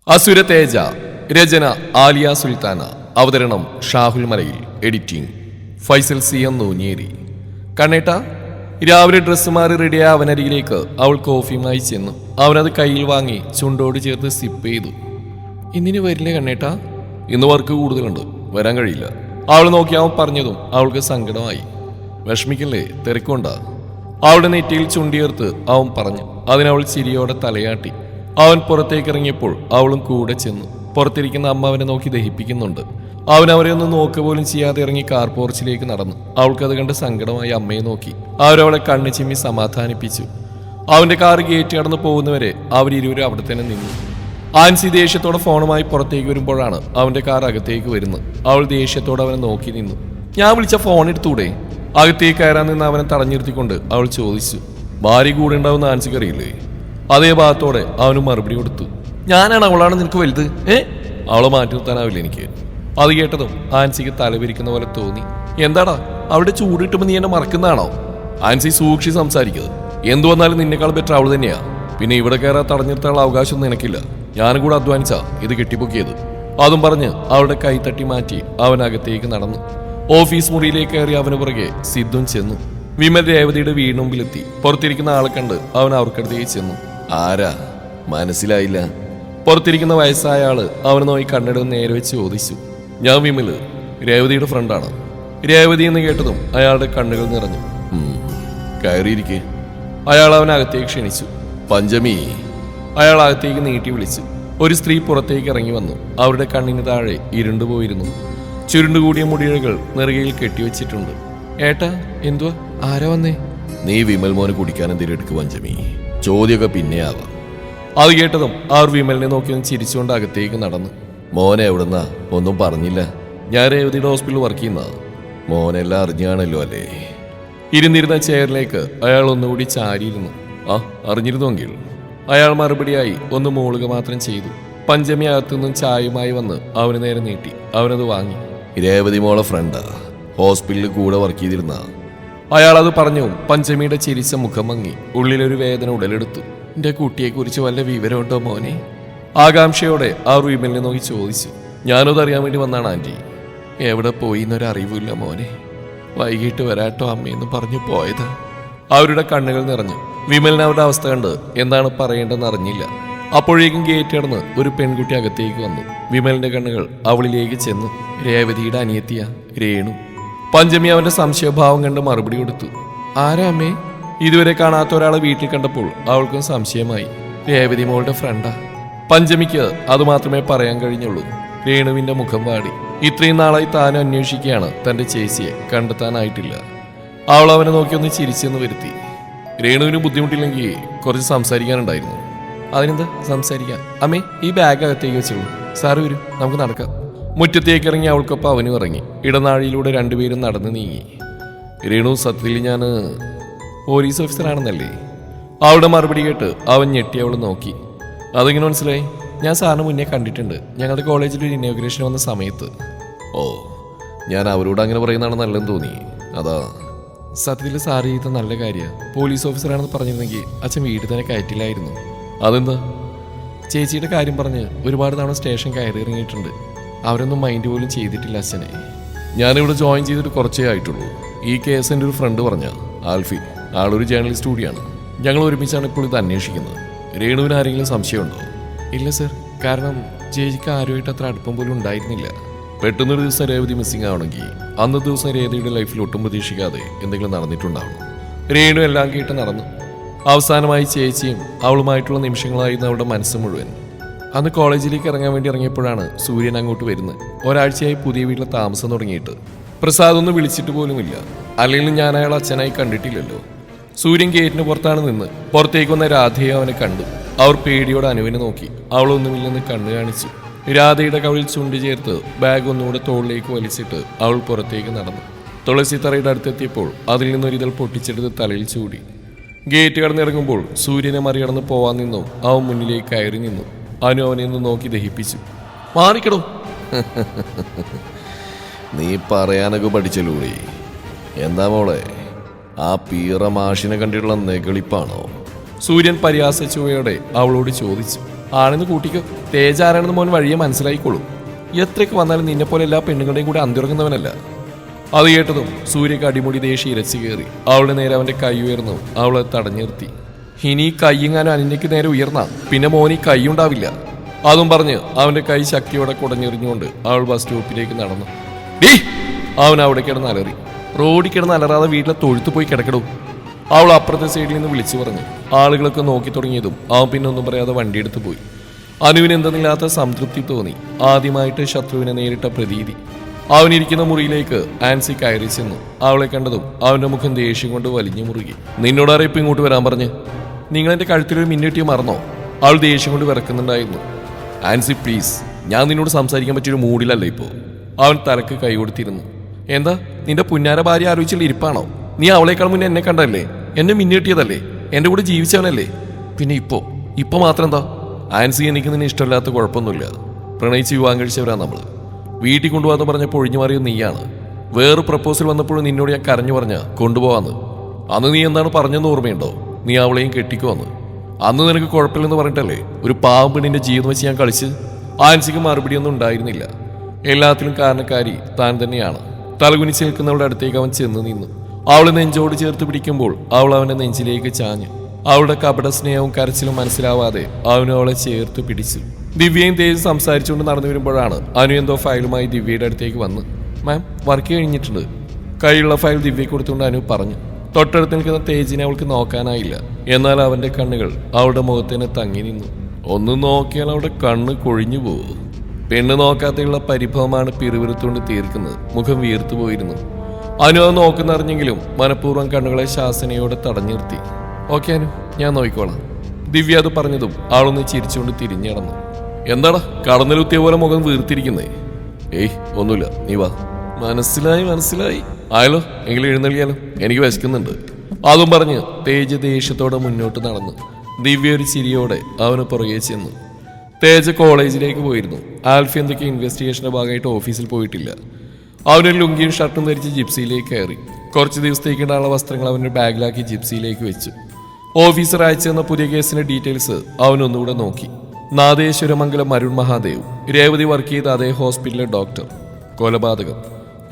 അസുര തേജ. രചന ആലിയ സുൽത്താന. അവതരണം Shahul Malayil. Editing Faisal C M Noonjeri. കണ്ണേട്ട. രാവിലെ ഡ്രസ്സ് മാറി റെഡിയായ അവനരികിലേക്ക് അവൾ കോഫിയുമായി ചെന്നു. അവനത് കയ്യിൽ വാങ്ങി ചുണ്ടോട് ചേർത്ത് സിപ്പ് ചെയ്തു. ഇന്നിന് വരില്ലേ കണ്ണേട്ട? ഇന്ന് വർക്ക് കൂടുതലുണ്ട്, വരാൻ കഴിയില്ല. അവൾ നോക്കി അവൻ പറഞ്ഞതും അവൾക്ക് സങ്കടമായി. വിഷമിക്കല്ലേ, തിരക്കുണ്ടാ? അവളുടെ നെറ്റിയിൽ ചുണ്ടിയേർത്ത് അവൻ പറഞ്ഞു. അതിനവൾ ചിരിയോടെ തലയാട്ടി. അവൻ പുറത്തേക്ക് ഇറങ്ങിയപ്പോൾ അവളും കൂടെ ചെന്നു. പുറത്തിരിക്കുന്ന അമ്മ അവനെ നോക്കി ദഹിപ്പിക്കുന്നുണ്ട്. അവൻ അവരെ ഒന്നും നോക്കുക പോലും ചെയ്യാതെ ഇറങ്ങി കാർ പോർച്ചിലേക്ക് നടന്നു. അവൾക്കത് കണ്ട് സങ്കടമായി അമ്മയെ നോക്കി. അവരവളെ കണ്ണു ചിമ്മി സമാധാനിപ്പിച്ചു. അവന്റെ കാർ ഗേറ്റ് കടന്ന് പോകുന്നവരെ അവരിരുവരും അവിടെ തന്നെ നിന്നു. ആൻസി ദേഷ്യത്തോടെ ഫോണുമായി പുറത്തേക്ക് വരുമ്പോഴാണ് അവന്റെ കാർ അകത്തേക്ക് വരുന്നത്. അവൾ ദേഷ്യത്തോടെ അവനെ നോക്കി നിന്നു. ഞാൻ വിളിച്ച ഫോൺ എടുത്തൂടെ? അകത്തേക്ക് കയറാൻ നിന്ന് അവനെ തടഞ്ഞിരുത്തിക്കൊണ്ട് അവൾ ചോദിച്ചു. ഭാര്യ കൂടെ ഉണ്ടാവുന്ന ആൻസിക്ക് അറിയില്ലേ? അതേ ഭാഗത്തോടെ അവനും മറുപടി കൊടുത്തു. ഞാനാണ് അവളാണ് നിനക്ക് വലുത്? അവളെ മാറ്റി നിർത്താനാവില്ല എനിക്ക്. അത് കേട്ടതും ആൻസിക്ക് തലവിരിക്കുന്ന പോലെ തോന്നി. എന്താടാ അവിടെ ചൂടിട്ടുമ്പോൾ നീ എന്നെ മറക്കുന്നതാണോ? ആൻസി സൂക്ഷിച്ച് സംസാരിക്കുന്നത്. എന്തു വന്നാലും നിന്നെക്കാൾ ബെറ്റർ അവൾ തന്നെയാ. പിന്നെ ഇവിടെ കയറാൻ തടഞ്ഞിർത്താനുള്ള അവകാശമൊന്നും നിനക്കില്ല. ഞാനും കൂടെ അധ്വാനിച്ചാ ഇത് കെട്ടിപ്പൊക്കിയത്. അതും പറഞ്ഞ് അവളുടെ കൈ തട്ടി മാറ്റി അവനകത്തേക്ക് നടന്നു. ഓഫീസ് മുറിയിലേക്ക് കയറി അവന് പുറകെ സിദ്ധും ചെന്നു. വിമൽ രേവതിയുടെ വീടിനുമ്പിലെത്തി. പുറത്തിരിക്കുന്ന ആളെ കണ്ട് അവൻ അവർക്കടുത്തേക്ക് ചെന്നു. ആരാ? മനസ്സിലായില്ല. പുറത്തിരിക്കുന്ന വയസ്സായ ആള് അവനെ നോക്കി കണ്ണെടുത്ത് നേരെ വെച്ച് ചോദിച്ചു. ഞാൻ വിമല്, രേവതിയുടെ ഫ്രണ്ടാണ്. രേവതി എന്ന് കേട്ടതും അയാളുടെ കണ്ണുകൾ നിറഞ്ഞു. കയറിയിരിക്കെ. അയാൾ അവനകത്തേക്ക് ക്ഷണിച്ചു. പഞ്ചമി. അയാൾ അകത്തേക്ക് നീട്ടി വിളിച്ചു. ഒരു സ്ത്രീ പുറത്തേക്ക് ഇറങ്ങി വന്നു. അവരുടെ കണ്ണിന് താഴെ ഇരുണ്ടുപോയിരുന്നു. ചുരുണ്ടുകൂടിയ മുടിയിഴകൾ നെറുകയിൽ കെട്ടിവെച്ചിട്ടുണ്ട്. ഏട്ടാ, എന്തുവാ? ആരാ വന്നേ? നീ വിമൽ മോനെ കുടിക്കാൻ എന്തെങ്കിലും എടുക്ക് പഞ്ചമി. ചോദ്യമൊക്കെ പിന്നെ ആവാം. അത് കേട്ടതും അവർ വിമലിനെ നോക്കി ഒന്ന് ചിരിച്ചുകൊണ്ട് അകത്തേക്ക് നടന്നു. മോനെ എവിടുന്നാ? ഒന്നും പറഞ്ഞില്ല. ഞാൻ രേവതിയുടെ ഹോസ്പിറ്റലിൽ വർക്ക് ചെയ്യുന്ന. മോനെല്ലാം അറിഞ്ഞാണല്ലോ അല്ലേ? ഇരുന്നിരുന്ന ചെയറിലേക്ക് അയാൾ ഒന്നുകൂടി ചാരിയിരുന്നു. ആ, അറിഞ്ഞിരുന്നുവെങ്കിൽ. അയാൾ മറുപടിയായി ഒന്ന് മൂളുക മാത്രം ചെയ്തു. പഞ്ചമി അകത്തുനിന്നും ചായയുമായി വന്ന് അവന് നേരെ നീട്ടി. അവനത് വാങ്ങി. രേവതി മോളെ ഫ്രണ്ടാ, ഹോസ്പിറ്റലിൽ കൂടെ വർക്ക് ചെയ്തിരുന്ന. അയാൾ അത് പറഞ്ഞു. പഞ്ചമിയുടെ ചിരിച്ച മുഖം മങ്ങി. ഉള്ളിലൊരു വേദന ഉടലെടുത്തു. എന്റെ കുട്ടിയെക്കുറിച്ച് വല്ല വിവരമുണ്ടോ മോനെ? ആകാംക്ഷയോടെ ആ വിമലിനെ നോക്കി ചോദിച്ചു. ഞാനത് അറിയാൻ വേണ്ടി വന്നാണ് ആന്റി. എവിടെ പോയി എന്നൊരറിവില്ല മോനെ. വൈകിട്ട് വരാട്ടോ അമ്മയെന്ന് പറഞ്ഞു പോയതാ. അവരുടെ കണ്ണുകൾ നിറഞ്ഞു. വിമലിന് അവരുടെ അവസ്ഥ കണ്ട് എന്താണ് പറയേണ്ടതെന്ന് അറിഞ്ഞില്ല. അപ്പോഴേക്കും ഗേറ്റ് കടന്ന് ഒരു പെൺകുട്ടി അകത്തേക്ക് വന്നു. വിമലിന്റെ കണ്ണുകൾ അവളിലേക്ക് ചെന്നു. രേവതിയുടെ അനിയത്തിയ രേണു. പഞ്ചമി അവന്റെ സംശയഭാവം കണ്ട് മറുപടി കൊടുത്തു. ആരാ അമ്മേ? ഇതുവരെ കാണാത്ത ഒരാളെ വീട്ടിൽ കണ്ടപ്പോൾ അവൾക്കും സംശയമായി. രേവതി മോളുടെ ഫ്രണ്ടാ. പഞ്ചമിക്ക് അത് മാത്രമേ പറയാൻ കഴിഞ്ഞുള്ളൂ. രേണുവിന്റെ മുഖം വാടി. ഇത്രയും നാളായി താൻ അന്വേഷിക്കുകയാണ് തന്റെ ചേച്ചിയെ, കണ്ടെത്താനായിട്ടില്ല. അവൾ അവനെ നോക്കി ഒന്ന് ചിരിച്ചെന്ന് വരുത്തി. രേണുവിന് ബുദ്ധിമുട്ടില്ലെങ്കിൽ കുറച്ച് സംസാരിക്കാനുണ്ടായിരുന്നു. അതിനെന്താ സംസാരിക്കാൻ? അമ്മേ, ഈ ബാഗ് അകത്തേക്ക് വെച്ചുള്ളൂ. സാറ് വരൂ, നമുക്ക് നടക്കാം. മുറ്റത്തേക്ക് ഇറങ്ങി അവൾക്കൊപ്പം അവനും ഇറങ്ങി. ഇടനാഴിയിലൂടെ രണ്ടുപേരും നടന്നു നീങ്ങി. രേണു, സത്യത്തിൽ ഞാൻ പോലീസ് ഓഫീസറാണെന്നല്ലേ? അവളുടെ മറുപടി കേട്ട് അവൻ ഞെട്ടി അവൾ നോക്കി. അതെങ്ങനെ മനസ്സിലായി? ഞാൻ സാറിന് മുന്നേ കണ്ടിട്ടുണ്ട്, ഞങ്ങളുടെ കോളേജിൽ ഒരു ഇനോഗ്രേഷൻ വന്ന സമയത്ത്. ഓ, ഞാൻ അവരോട് അങ്ങനെ പറയുന്നതാണ് നല്ലതെന്ന് തോന്നി, അതാ. സത്യത്തിൽ സാറ് ചെയ്ത നല്ല കാര്യമാണ്. പോലീസ് ഓഫീസറാണെന്ന് പറഞ്ഞിരുന്നെങ്കിൽ അച്ഛൻ വീട്ടിൽ തന്നെ കയറ്റില്ലായിരുന്നു. അതെന്താ? ചേച്ചിയുടെ കാര്യം പറഞ്ഞ് ഒരുപാട് തവണ സ്റ്റേഷൻ കയറി ഇറങ്ങിയിട്ടുണ്ട്. അവരൊന്നും മൈൻഡ് പോലും ചെയ്തിട്ടില്ല അച്ഛനെ. ഞാനിവിടെ ജോയിൻ ചെയ്തിട്ട് കുറച്ചേ ആയിട്ടുള്ളൂ. ഈ കേസ് എൻ്റെ ഒരു ഫ്രണ്ട് പറഞ്ഞ ആൽഫി, ആളൊരു ജേർണലിസ്റ്റ് കൂടിയാണ്. ഞങ്ങൾ ഒരുമിച്ചാണ് ഇപ്പോൾ ഇത് അന്വേഷിക്കുന്നത്. രേണുവിന് ആരെങ്കിലും സംശയമുണ്ടോ? ഇല്ല സർ, കാരണം ചേച്ചിക്ക് ആരുമായിട്ട് അത്ര അടുപ്പം പോലും ഉണ്ടായിരുന്നില്ല. പെട്ടെന്നൊരു ദിവസം രേവതി മിസ്സിംഗ് ആവണമെങ്കിൽ അന്നത്തെ ദിവസം രേവതിയുടെ ലൈഫിൽ ഒട്ടും പ്രതീക്ഷിക്കാതെ എന്തെങ്കിലും നടന്നിട്ടുണ്ടാവണം. രേണു എല്ലാം കേട്ട് നടന്നു. അവസാനമായി ചേച്ചിയും അവളുമായിട്ടുള്ള നിമിഷങ്ങളായിരുന്നു അവളുടെ മനസ്സ് മുഴുവൻ. അന്ന് കോളേജിലേക്ക് ഇറങ്ങാൻ വേണ്ടി ഇറങ്ങിയപ്പോഴാണ് സൂര്യൻ അങ്ങോട്ട് വരുന്നത്. ഒരാഴ്ചയായി പുതിയ വീട്ടിൽ താമസം തുടങ്ങിയിട്ട്. പ്രസാദ് ഒന്നും വിളിച്ചിട്ട് പോലുമില്ല. അല്ലെങ്കിലും ഞാൻ അയാൾ അച്ഛനായി കണ്ടിട്ടില്ലല്ലോ. സൂര്യൻ ഗേറ്റിന് പുറത്താണ് നിന്ന്. പുറത്തേക്ക് വന്ന രാധയെ അവനെ കണ്ടു. അവർ പേടിയോടെ അനുവിനെ നോക്കി. അവളൊന്നുമില്ലെന്ന് കണ്ണു കാണിച്ചു. രാധയുടെ കവിളിൽ ചുണ്ടി ചേർത്ത് ബാഗ് ഒന്നുകൂടെ തോളിലേക്ക് വലിച്ചിട്ട് അവൾ പുറത്തേക്ക് നടന്നു. തുളസി തറയുടെ അടുത്തെത്തിയപ്പോൾ അതിൽ നിന്നൊരിതൾ പൊട്ടിച്ചെടുത്ത് തലയിൽ ചൂടി. ഗേറ്റ് കടന്നിറങ്ങുമ്പോൾ സൂര്യനെ മറികടന്ന് പോവാൻ നിന്നു. അവൻ മുന്നിലേക്ക് കയറി നിന്നു. അനു അവനെ ഒന്ന് നോക്കി ദഹിപ്പിച്ചു. മാറിക്കടോ. നീ പറയാനൊക്കെ പഠിച്ചല്ലൂടി. എന്താ മോളെ, ആ പീറ മാഷിനെ കണ്ടിട്ടുള്ള നെകളിപ്പാണോ? സൂര്യൻ പരിഹാസ ചുവയോടെ അവളോട് ചോദിച്ചു. ആണെന്ന് കൂട്ടിക്കോ. തേജ ആരാണെന്ന് മോൻ വഴിയെ മനസ്സിലായിക്കോളും. എത്രയൊക്കെ വന്നാലും നിന്നെപ്പോലെ എല്ലാ പെണ്ണുങ്ങളുടെയും കൂടെ അന്തിറങ്ങുന്നവനല്ല. അത് കേട്ടതും സൂര്യക്ക് അടിമുടി ദേഷ്യം ഇരച്ചു കയറി. അവളുടെ നേരെ അവന്റെ കൈ ഉയർന്നു. അവളെ തടഞ്ഞു നിർത്തി. ഇനി കൈയെങ്ങാനും അനന്യക്ക് നേരെ ഉയർന്ന പിന്നെ മോനി കൈ ഉണ്ടാവില്ല. അതും പറഞ്ഞ് അവന്റെ കൈ ശക്തിയോടെ കുടഞ്ഞെറിഞ്ഞുകൊണ്ട് അവൾ ബസ് സ്റ്റോപ്പിലേക്ക് നടന്നു. ഡീ, അവൻ അവിടെ കിടന്ന് അലറി. റോഡിൽ കിടന്ന് അലറാതെ വീട്ടിലെ തൊഴുത്ത് പോയി കിടക്കടും. അവൾ അപ്പുറത്തെ സൈഡിൽ നിന്ന് വിളിച്ചു പറഞ്ഞു. ആളുകളൊക്കെ നോക്കി തുടങ്ങിയതും അവൻ പിന്നെ ഒന്നും പറയാതെ വണ്ടിയെടുത്ത് പോയി. അനുവിന് എന്തെന്നില്ലാത്ത സംതൃപ്തി തോന്നി. ആദ്യമായിട്ട് ശത്രുവിനെ നേരിട്ട പ്രതീതി. അവനിരിക്കുന്ന മുറിയിലേക്ക് ആൻസി കയറി ചെന്നു. അവളെ കണ്ടതും അവന്റെ മുഖം ദേഷ്യം കൊണ്ട് വലിഞ്ഞു മുറുകി. നിന്നോടാരെ ഇപ്പം ഇങ്ങോട്ട് വരാൻ പറഞ്ഞ്? നിങ്ങളെന്റെ കഴുത്തിലൊരു മിന്നിട്ടിയെ മറന്നോ? അവൾ ദേഷ്യം കൊണ്ട് വിറക്കുന്നുണ്ടായിരുന്നു. ആൻസി പ്ലീസ്, ഞാൻ നിന്നോട് സംസാരിക്കാൻ പറ്റിയൊരു മൂഡിലല്ല ഇപ്പോൾ. അവൻ തലക്ക് കൈ കൊടുത്തിരുന്നു. എന്താ നിന്റെ പുന്നാര ഭാര്യ ആലോചിച്ചുള്ള ഇരിപ്പാണോ? നീ അവളേക്കാൾ മുന്നേ എന്നെ കണ്ടല്ലേ? എന്നെ മിന്നിട്ടിയതല്ലേ? എന്റെ കൂടെ ജീവിച്ചവനല്ലേ? പിന്നെ ഇപ്പൊ മാത്രം എന്താ? ആൻസി, എനിക്ക് നിന്നെ ഇഷ്ടമില്ലാത്ത കുഴപ്പമൊന്നുമില്ല. പ്രണയിച്ച് വിവാഹം കഴിച്ചവരാ നമ്മൾ. വീട്ടിൽ കൊണ്ടുപോകാന്ന് പറഞ്ഞപ്പോൾ ഒഴിഞ്ഞു മാറിയത് നീയാണ്. വേറെ പ്രപ്പോസൽ വന്നപ്പോഴും നിന്നോട് ഞാൻ കരഞ്ഞു പറഞ്ഞ കൊണ്ടുപോകാന്ന്. അന്ന് നീ എന്താണ് പറഞ്ഞെന്ന് ഓർമ്മയുണ്ടോ? നീ അവളെയും കെട്ടിക്കുവന്ന്. അന്ന് നിനക്ക് കുഴപ്പമില്ലെന്ന് പറഞ്ഞിട്ടല്ലേ ഒരു പാവം പെണ്ണിന്റെ ജീവിതം വെച്ച് ഞാൻ കളിച്ച്? ആൻസിക്ക് മറുപടിയൊന്നും ഉണ്ടായിരുന്നില്ല. എല്ലാത്തിലും കാരണക്കാരി താൻ തന്നെയാണ്. തലകുനിച്ച് നിൽക്കുന്നവളുടെ അടുത്തേക്ക് അവൻ ചെന്ന് നിന്നു. അവളെ നെഞ്ചോട് ചേർത്ത് പിടിക്കുമ്പോൾ അവൾ അവന്റെ നെഞ്ചിലേക്ക് ചാഞ്ഞു. അവളുടെ കപട സ്നേഹവും കരച്ചിലും മനസ്സിലാവാതെ അവനും അവളെ ചേർത്ത് പിടിച്ചു. ദിവ്യയും തേജ് സംസാരിച്ചുകൊണ്ട് നടന്നു വരുമ്പോഴാണ് അനു എന്തോ ഫയലുമായി ദിവ്യയുടെ അടുത്തേക്ക് വന്ന്. മാം, വർക്ക് കഴിഞ്ഞിട്ടുണ്ട്. കയ്യിലുള്ള ഫയൽ ദിവ്യയ്ക്ക് കൊടുത്തുകൊണ്ട് അനു പറഞ്ഞു. തൊട്ടടുത്ത് നിൽക്കുന്ന തേജിനെ അവൾക്ക് നോക്കാനായില്ല. എന്നാൽ അവന്റെ കണ്ണുകൾ അവളുടെ മുഖത്തിന് തങ്ങി നിന്നു. ഒന്ന് നോക്കിയാൽ അവളുടെ കണ്ണ് കൊഴിഞ്ഞു പോകും. പെണ്ണ് നോക്കാതെയുള്ള പരിഭവമാണ് പിറുവിറുത്തുകൊണ്ട് തീർക്കുന്നത്. മുഖം വീർത്തു പോയിരുന്നു. അനു അത് നോക്കുന്നറിഞ്ഞെങ്കിലും മനഃപൂർവ്വം കണ്ണുകളെ ശാസനയോടെ തടഞ്ഞു നിർത്തി. ഓക്കെ അനു, ഞാൻ നോക്കിക്കോളാം. ദിവ്യ അത് പറഞ്ഞതും അവളൊന്ന് ചിരിച്ചുകൊണ്ട് തിരിഞ്ഞു നടന്നു. എന്താടാ കടന്നലുത്തിയ പോലെ മുഖം വീർത്തിരിക്കുന്നേ? ഏയ് ഒന്നുമില്ല, നീ വാ. മനസ്സിലായി. ആയാലോ, എങ്കിലും എഴുന്നള്ളിയാലോ, എനിക്ക് വിശക്കുന്നുണ്ട്. അതും പറഞ്ഞ് തേജ് ദേഷ്യത്തോടെ മുന്നോട്ട് നടന്നു. ദിവ്യ ഒരു ചിരിയോടെ അവന് പുറകെ ചെന്നു. തേജ് കോളേജിലേക്ക് പോയിരുന്നു. ആൽഫി എന്തൊക്കെ ഇൻവെസ്റ്റിഗേഷന്റെ ഭാഗമായിട്ട് ഓഫീസിൽ പോയിട്ടില്ല. അവനൊരു ലുങ്കിയും ഷർട്ടും ധരിച്ച് ജിപ്സിയിലേക്ക് കയറി. കുറച്ച് ദിവസത്തേക്കുള്ള വസ്ത്രങ്ങൾ അവൻ്റെ ബാഗിലാക്കി ജിപ്സിയിലേക്ക് വെച്ചു. ഓഫീസർ അയച്ചു തന്ന പുതിയ കേസിന്റെ ഡീറ്റെയിൽസ് അവനൊന്നുകൂടെ നോക്കി. നാദേശ്വരമംഗലം അരുൺ മഹാദേവ്, രേവതി വർക്ക് ചെയ്ത അതേ ഹോസ്പിറ്റലിലെ ഡോക്ടർ, കൊലപാതകം,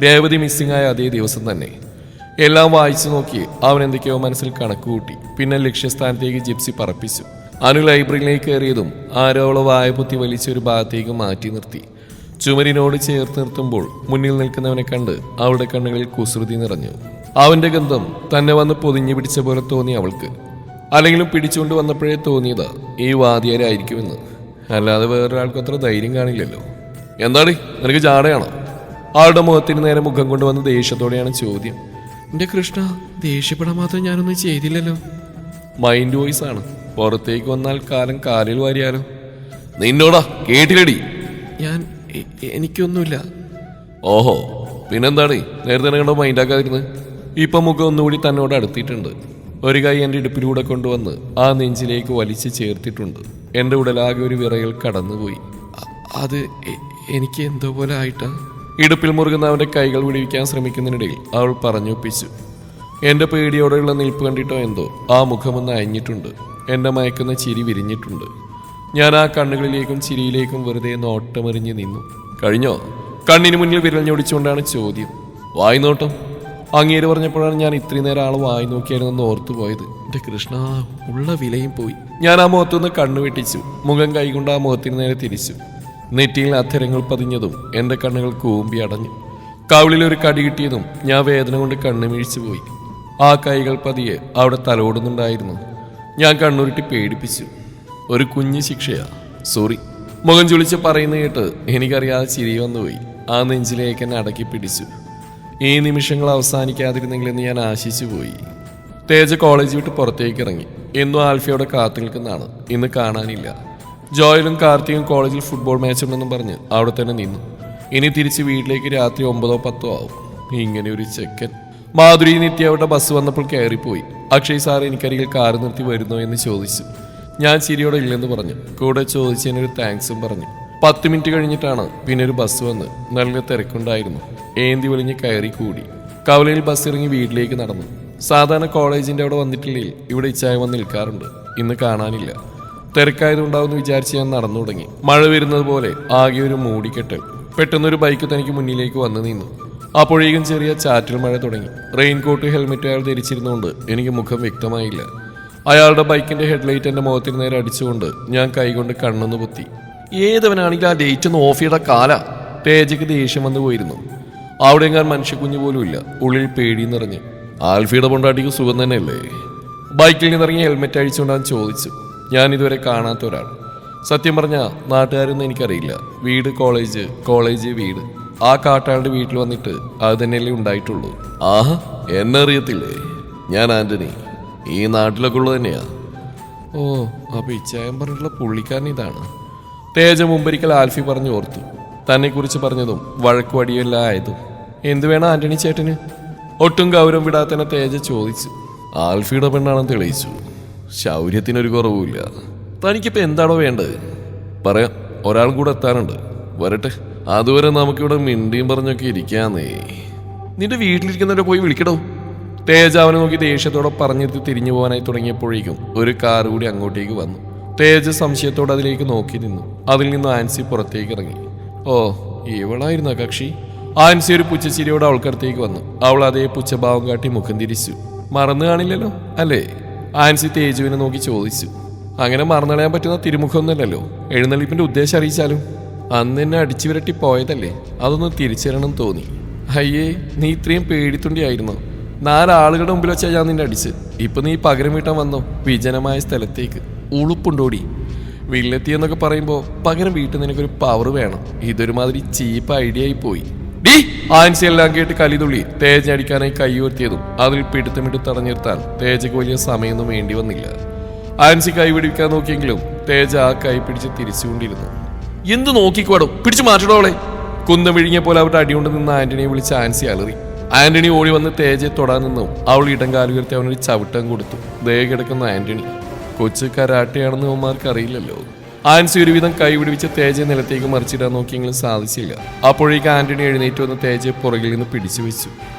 രേവതി മിസ്സിംഗ് ആയ അതേ ദിവസം തന്നെ. എല്ലാം വായിച്ചു നോക്കി അവൻ എന്തൊക്കെയോ മനസ്സിൽ കണക്ക് കൂട്ടി. പിന്നെ ലക്ഷ്യസ്ഥാനത്തേക്ക് ജിപ്സി പറപ്പിച്ചു. അനു ലൈബ്രറിയിലേക്ക് കയറിയതും ആരോ അവളെ വായപുത്തി വലിച്ചൊരു ഭാഗത്തേക്ക് മാറ്റി നിർത്തി. ചുമരിനോട് ചേർത്ത് നിർത്തുമ്പോൾ മുന്നിൽ നിൽക്കുന്നവനെ കണ്ട് അവളുടെ കണ്ണുകളിൽ കുസൃതി നിറഞ്ഞു. അവന്റെ ഗന്ധം തന്നെ വന്ന് പൊതിഞ്ഞു പിടിച്ച പോലെ തോന്നി അവൾക്ക്. അല്ലെങ്കിലും പിടിച്ചുകൊണ്ട് വന്നപ്പോഴേ തോന്നിയതാ ഈ വാദിയാരായിരിക്കുമെന്ന്. അല്ലാതെ വേറൊരാൾക്ക് അത്ര ധൈര്യം കാണില്ലല്ലോ. എന്താണ്, നിനക്ക് ജാടയാണോ? അവളുടെ മുഖത്തിന് നേരെ മുഖം കൊണ്ടുവന്ന് ദേഷ്യത്തോടെയാണ് ചോദ്യം. എന്റെ കൃഷ്ണ, ദേഷ്യപ്പെടാൻ മാത്രം ഞാനൊന്നും ചെയ്തില്ലല്ലോ. മൈൻഡ് വോയിസ് ആണ്. പുറത്തേക്ക് വന്നാൽ കാലം കാലിൽ വാരിയാലോ. നിന്നോടാ കേട്ടില്ലടി. എനിക്കൊന്നുമില്ല. ഓഹോ, പിന്നെന്താണ് നേരത്തെ കണ്ടോ മൈൻഡാക്കാതിരുന്ന്? ഇപ്പൊ മുഖം ഒന്നുകൂടി തന്നോട് അടുത്തിട്ടുണ്ട്. ഒരു കൈ എൻ്റെ ഇടുപ്പിലൂടെ കൊണ്ടുവന്ന് ആ നെഞ്ചിലേക്ക് വലിച്ചു ചേർത്തിട്ടുണ്ട്. എൻ്റെ ഉടലാകെ ഒരു വിറയൽ കടന്നുപോയി. അത് എനിക്ക് എന്തോ പോലെ ആയിട്ടാ. ഇടുപ്പിൽ മുറുകുന്ന അവൻ്റെ കൈകൾ വിടുവിക്കാൻ ശ്രമിക്കുന്നതിനിടയിൽ അവൾ പറഞ്ഞൊപ്പിച്ചു. എൻ്റെ പേടിയോടെയുള്ള നിൽപ്പ് കണ്ടിട്ടോ എന്തോ ആ മുഖമൊന്ന് അയഞ്ഞിട്ടുണ്ട്. എൻ്റെ മയക്കുന്ന ചിരി വിരിഞ്ഞിട്ടുണ്ട്. ഞാൻ ആ കണ്ണുകളിലേക്കും ചിരിയിലേക്കും വെറുതെ നോട്ടമെറിഞ്ഞ് നിന്നു. കഴിഞ്ഞോ? കണ്ണിന് മുന്നിൽ വിരൽ ഞൊടിച്ചുകൊണ്ടാണ് ചോദ്യം. വായി നോട്ടം. അങ്ങേര് പറഞ്ഞപ്പോഴാണ് ഞാൻ ഇത്രയും നേരം ആൾ വായി നോക്കിയായിരുന്നെന്ന് ഓർത്തു പോയത്. എൻ്റെ കൃഷ്ണ, ഉള്ള വിലയും പോയി. ഞാൻ ആ മുഖത്തുനിന്ന് കണ്ണു വെട്ടിച്ചു. മുഖം കൈകൊണ്ട് ആ മുഖത്തിന് നേരെ തിരിച്ചു. നെറ്റിയിൽ അധരങ്ങൾ പതിഞ്ഞതും എൻ്റെ കണ്ണുകൾ കൂമ്പി അടഞ്ഞു. കവിളിലൊരു കടി കിട്ടിയതും ഞാൻ വേദന കൊണ്ട് കണ്ണുമിഴിച്ചു പോയി. ആ കൈകൾ പതിയെ അവിടെ തലോടുന്നുണ്ടായിരുന്നു. ഞാൻ കണ്ണുരുട്ടി പേടിപ്പിച്ചു. ഒരു കുഞ്ഞു ശിക്ഷയാ, സോറി. മുഖം ചുളിച്ച് പറയുന്ന കേട്ട് എനിക്കറിയാതെ ചിരി വന്നുപോയി. ആ നെഞ്ചിലേക്ക് എന്നെ അടക്കി പിടിച്ചു. ഈ നിമിഷങ്ങൾ അവസാനിക്കാതിരുന്നെങ്കിലെന്ന് ഞാൻ ആശിച്ചു പോയി. തേജ കോളേജ് വിട്ട് പുറത്തേക്ക് ഇറങ്ങി. എന്നും ആൽഫിയോടെ കാത്തു നിൽക്കുന്നതാണ്. ഇന്ന് കാണാനില്ല. ജോയലും കാർത്തിയും കോളേജിൽ ഫുട്ബോൾ മാച്ച് ഉണ്ടെന്നും പറഞ്ഞ് അവിടെ തന്നെ നിന്നു. ഇനി തിരിച്ച് വീട്ടിലേക്ക് രാത്രി 9 or 10 ആവും. ഇങ്ങനെ ഒരു ചെക്കൻ. മാധുരി നിത്യ അവിടെ ബസ് വന്നപ്പോൾ കയറിപ്പോയി. അക്ഷയ് സാർ എനിക്കരികിൽ കാർ നിർത്തി വരുന്നോ എന്ന് ചോദിച്ചു. ഞാൻ ചിരിയോടെ ഇല്ലെന്ന് പറഞ്ഞു. കൂടെ ചോദിച്ചതിനൊരു താങ്ക്സും പറഞ്ഞു. 10 മിനിറ്റ് കഴിഞ്ഞിട്ടാണ് പിന്നെ ഒരു ബസ് വന്ന്. നല്ല തിരക്കുണ്ടായിരുന്നു. ഏന്തി വലിഞ്ഞ് കയറി കൂടി. കവലയിൽ ബസ് ഇറങ്ങി വീട്ടിലേക്ക് നടന്നു. സാധാരണ കോളേജിന്റെ അവിടെ വന്നിട്ടില്ലെങ്കിൽ ഇവിടെ ഇച്ചായ വന്ന് നിൽക്കാറുണ്ട്. ഇന്ന് കാണാനില്ല. തിരക്കായതുണ്ടാവുമെന്ന് വിചാരിച്ച് ഞാൻ നടന്നു തുടങ്ങി. മഴ വരുന്നത് പോലെ ആകെ ഒരു മൂടിക്കെട്ടൽ. പെട്ടെന്നൊരു ബൈക്ക് തനിക്ക് മുന്നിലേക്ക് വന്നു നിന്നു. അപ്പോഴേക്കും ചെറിയ ചാറ്റൽ മഴ തുടങ്ങി. റെയിൻകോട്ട് ഹെൽമെറ്റ് അയാൾ ധരിച്ചിരുന്നുകൊണ്ട് എനിക്ക് മുഖം വ്യക്തമായില്ല. അയാളുടെ ബൈക്കിന്റെ ഹെഡ്ലൈറ്റ് എന്റെ മുഖത്തിന് നേരെ അടിച്ചുകൊണ്ട് ഞാൻ കൈകൊണ്ട് കണ്ണൊന്ന് പൊത്തി. ഏതവനാണെങ്കിൽ ആ ലൈറ്റ് ഒന്ന് ഓഫ് ചെയ്ത കാല. തേജയ്ക്ക് ദേഷ്യം വന്നു പോയിരുന്നു. അവിടെ എങ്ങാൻ മനുഷ്യക്കുഞ്ഞു പോലും ഇല്ല. ഉള്ളിൽ പേടി നിറഞ്ഞ്. ആൽഫിയുടെ പൊണ്ടാട്ടിക്ക് സുഖം തന്നെയല്ലേ? ബൈക്കിൽ നിന്നിറങ്ങി ഹെൽമെറ്റ് അഴിച്ചുകൊണ്ട് അവൻ ചോദിച്ചു. ഞാൻ ഇതുവരെ കാണാത്ത ഒരാൾ. സത്യം പറഞ്ഞാൽ നാട്ടുകാരൊന്നും എനിക്കറിയില്ല. വീട് കോളേജ്, കോളേജ് വീട്. ആ കാട്ടാളുടെ വീട്ടിൽ വന്നിട്ട് അത് തന്നെയല്ലേ ഉണ്ടായിട്ടുള്ളൂ. ആഹാ, എന്നെ അറിയത്തില്ലേ? ഞാൻ ആന്റണി. ഈ നാട്ടിലൊക്കെ ഉള്ളത് തന്നെയാ. ഓ, അപ്പൊ ഇച്ചായം പറഞ്ഞിട്ടുള്ള പുള്ളിക്കാരൻ ഇതാണ്. തേജ മുമ്പൊരിക്കൽ ആൽഫി പറഞ്ഞു ഓർത്തു. തന്നെ കുറിച്ച് പറഞ്ഞതും വഴക്കുവടിയെല്ലാം ആയതും. എന്തു വേണം ആന്റണി ചേട്ടന്? ഒട്ടും ഗൗരവം വിടാത്തന്നെ തേജ ചോദിച്ചു. ആൽഫിയുടെ പെണ്ണാണെന്ന് തെളിയിച്ചു. ശൗര്യത്തിനൊരു കുറവുമില്ല. തനിക്കിപ്പോൾ എന്താണോ വേണ്ടത്? പറയാം, ഒരാളും കൂടെ എത്താനുണ്ട്. വരട്ടെ, അതുവരെ നമുക്കിവിടെ മിണ്ടിയും പറഞ്ഞൊക്കെ ഇരിക്കാന്നേ. നിന്റെ വീട്ടിലിരിക്കുന്നവരെ പോയി വിളിക്കടോ. തേജ അവനെ നോക്കി ദേഷ്യത്തോടെ പറഞ്ഞിരുത്തി തിരിഞ്ഞു പോകാനായി തുടങ്ങിയപ്പോഴേക്കും ഒരു കാർ കൂടി അങ്ങോട്ടേക്ക് വന്നു. തേജ സംശയത്തോടെ അതിലേക്ക് നോക്കി നിന്നു. അതിൽ നിന്ന് ആൻസി പുറത്തേക്ക് ഇറങ്ങി. ഓ, ഇവളായിരുന്ന കക്ഷി. ആൻസി ഒരു പുച്ഛച്ചിരിയോടെ അവൾക്കടുത്തേക്ക് വന്നു. അവൾ അതേ പുച്ഛഭാവം കാട്ടി മുഖം തിരിച്ചു. മറന്നു കാണില്ലല്ലോ അല്ലേ? ആൻസി തേജുവിനെ നോക്കി ചോദിച്ചു. അങ്ങനെ മറന്നളയാൻ പറ്റുന്ന തിരുമുഖമൊന്നുമല്ലല്ലോ. എഴുന്നള്ളിപ്പിന്റെ ഉദ്ദേശം അറിയിച്ചാലും. അന്ന് എന്നെ അടിച്ചു വിരട്ടി പോയതല്ലേ, അതൊന്ന് തിരിച്ചറിയണം തോന്നി. അയ്യേ, നീ ഇത്രയും പേടിത്തുണ്ടിയായിരുന്നോ? 4 ആളുകളുടെ മുമ്പിൽ വെച്ചാൽ ഞാൻ നിന്നെ അടിച്ച്. ഇപ്പൊ നീ പകരം വീട്ടാൻ വന്നോ വിജനമായ സ്ഥലത്തേക്ക്? ഉളുപ്പുണ്ടോടി? വില്ലെത്തിയെന്നൊക്കെ പറയുമ്പോ പകരം വീട്ടിൽ നിനക്കൊരു പവർ വേണം. ഇതൊരുമാതിരി ചീപ്പ് ഐഡിയ ആയി പോയി. ഡി ആൻസി എല്ലാം കേട്ട് കലിതുള്ളി തേജ അടിക്കാനായി കൈ ഉയർത്തിയതും അതിൽ പിടുത്തമിട്ട് തടഞ്ഞിർത്താൻ തേജയ്ക്ക് വലിയ സമയമൊന്നും വേണ്ടി വന്നില്ല. ആൻസി കൈ പിടിക്കാൻ നോക്കിയെങ്കിലും തേജ ആ കൈ പിടിച്ച് തിരിച്ചുകൊണ്ടിരുന്നു. എന്ത് നോക്കിക്കോടോ, പിടിച്ചു മാറ്റടോളെ. കുന്തം വിഴുങ്ങിയ പോലെ അവരുടെ അടികൊണ്ട് നിന്ന് ആന്റണിയെ വിളിച്ച് ആൻസി അലറി. ആന്റണി ഓടി വന്ന് തേജയെ തൊടാൻ നിന്നും അവൾ ഇടം കാലുയർത്തി അവനൊരു ചവിട്ടം കൊടുത്തു. ദേ കിടക്കുന്ന ആന്റണി. കൊച്ചു കരാട്ടയാണെന്ന് അവന്മാർക്ക് അറിയില്ലല്ലോ. ആൻസി ഒരുവിധം കൈ പിടിപ്പിച്ച് തേജയെ നിലത്തേക്ക് മറിച്ചിടാൻ നോക്കിയെങ്കിലും സാധിച്ചില്ല. അപ്പോഴേക്ക് ആന്റണി എഴുന്നേറ്റ് വന്ന് തേജയെ പുറകിൽ നിന്ന് പിടിച്ചു വെച്ചു.